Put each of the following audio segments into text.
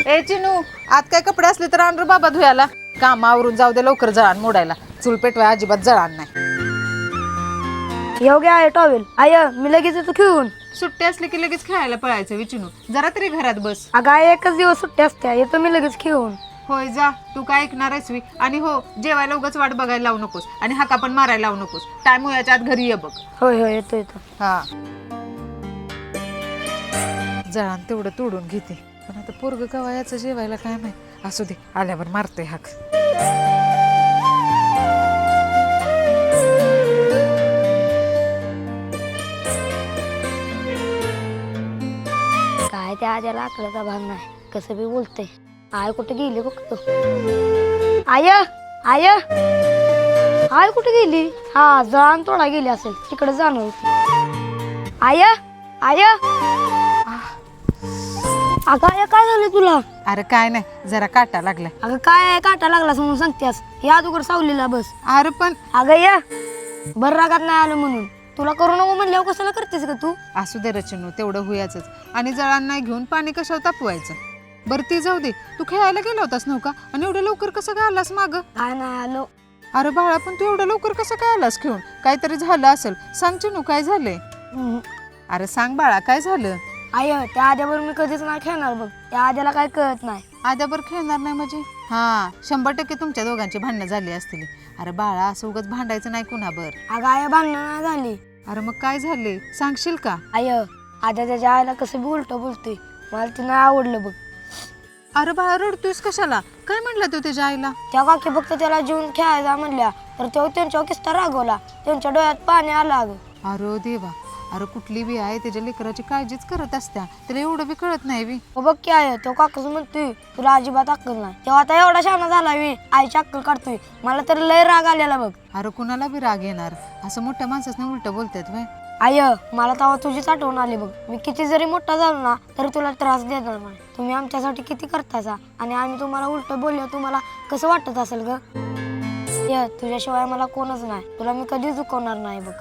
ए चिनू, आत काय कपडे असले तर आण रे बाबा धुयाला. कामावरून जाऊ दे लवकर जळान मोडायला. चूल पेटवाय अजिबात जळान नाही. येऊ घ्या आहे टॉवेल. आय मी लगेच येतो खेळून. सुट्टी असली की लगेच खेळायला पळायचं विचिनू. जरा तरी घरात बस. अगं आहे एकच दिवस सुट्टी असत्या, येतो मी लगेच खेळून. होय जा, तू काय ऐकणार आहेस वी. आणि हो, जेवायला उगाच वाट बघायला लावू नकोस आणि हाका पण मारायला लावू नकोस. टाइम होयाच्या आत घरी ये बघ. होय होय येतो येतो. हा जळान तेवढं तोडून घेते. पण आता पोरग कवायाचं जेवायला काय नाही. असू दे, आल्यावर मारते हाक. काय त्या आज्याला आकड्याचा भाग नाही, कसं बी बोलते. आय कुठे गेली बघतो. आय आय आय कुठे गेली? हा जळान तोडा गेली असेल, तिकडे जाणार होती. आय आय अगं आय काय झालं तुला? अरे काय नाही, जरा काटा लागलाय. अगं काय काटा लागलास म्हणून सांगतेस. या अगोदर सावलीला बस. अरे पण अगं या बरं रागात नाही आलं म्हणून. तुला करू नको म्हणल्यावर कशाला करतेस का तू? असू दे रचनू, तेवढं हुयाच. आणि जळान नाही घेऊन पाणी कशावर तापवायचं. बरं ती जाऊ दे, तू खेळायला गेला होतास नव्हता आणि एवढं लवकर कसं काय आलास माग? काय नाही आलो. अरे बाळा, पण तू एवढं लवकर कसं काय आलास खेळून? काहीतरी झालं असेल. सांग चिनू, काय झालंय? अरे सांग बाळा, काय झालं? आय त्या आद्यावर मी कधीच नाही खेळणार बघ. त्या आद्याला काय कळत नाही. आद्यावर खेळणार नाही म्हणजे? हा 100% तुमच्या दोघांची भांडणं झाली असतील. अरे बाळा, असं उगाच भांडायचं नाही कुणाबर. अगं आय भांडणं नाही झाली. अरे मग काय झाले सांगशील का? आय आद्या त्याच्या आईला कसं बी उलट बोलतोय. मला ते नाही आवडलं बघ. अरे बाळा, रडतोयस कशाला? काय म्हणला तो त्याच्या आईला? त्या काकी फक्त त्याला जीवन खेळायचा म्हणल्या तर तो त्यांच्यावर किस्ता रागवला. त्यांच्या डोळ्यात पाणी आलं अगं. अरे देवा. अरे कुठली बी आहे त्याच्या लेकराची काळजीच करत असत्या, त्याला एवढं बी कळत नाही बी. बघ की आय तो काकाच म्हणतोय तुला अजिबात अक्कल नाही. तेव्हा आता एवढा शहाणा झाला मी आईची अक्कल काढतोय. मला तर लय राग आलेला बघ. अरे कुणाला बी राग येणार? असं मोठ्या माणसाने उलट बोलतात व्हय? आय मला तेव्हा तुझीच आठवण आली बघ. मी किती जरी मोठा झालो ना तरी तुला त्रास देणार नाही. तुम्ही आमच्यासाठी किती करतासा आणि आम्ही तुम्हाला उलट बोललो तुम्हाला कसं वाटत असेल ग? तुझ्याशिवाय मला कोणच नाही. तुला मी कधीच दुखवणार नाही बघ.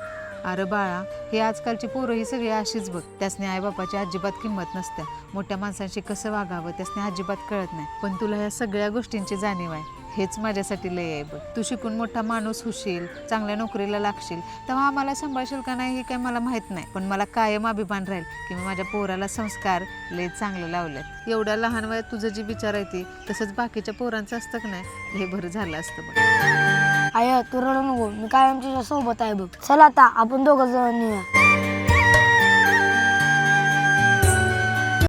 अरे बाळा, हे आजकालची पोरं ही सगळी अशीच बघ. त्यासने आईबापाची अजिबात किंमत नसते. मोठ्या माणसांशी कसं वागावं त्यासने अजिबात कळत नाही. पण तुला ह्या सगळ्या गोष्टींची जाणीव आहे, हेच माझ्यासाठी लय आहे बघ. तू शिकून मोठा माणूस होशील, चांगल्या नोकरीला लागशील, तेव्हा आम्हाला सांभाळशील का नाही हे काही मला माहित नाही. पण मला कायम अभिमान राहील की मी माझ्या पोराला संस्कार लय चांगले लावलेत. एवढ्या लहान वयात तुझं जी विचार आहे ती तसंच बाकीच्या पोरांचं असतं का नाही, हे बरं झालं असतं बघ. आय तू रडू नको, मी कायम तुझ्या सोबत आहे बघ. चल आता आपण दोघं जण निघूया.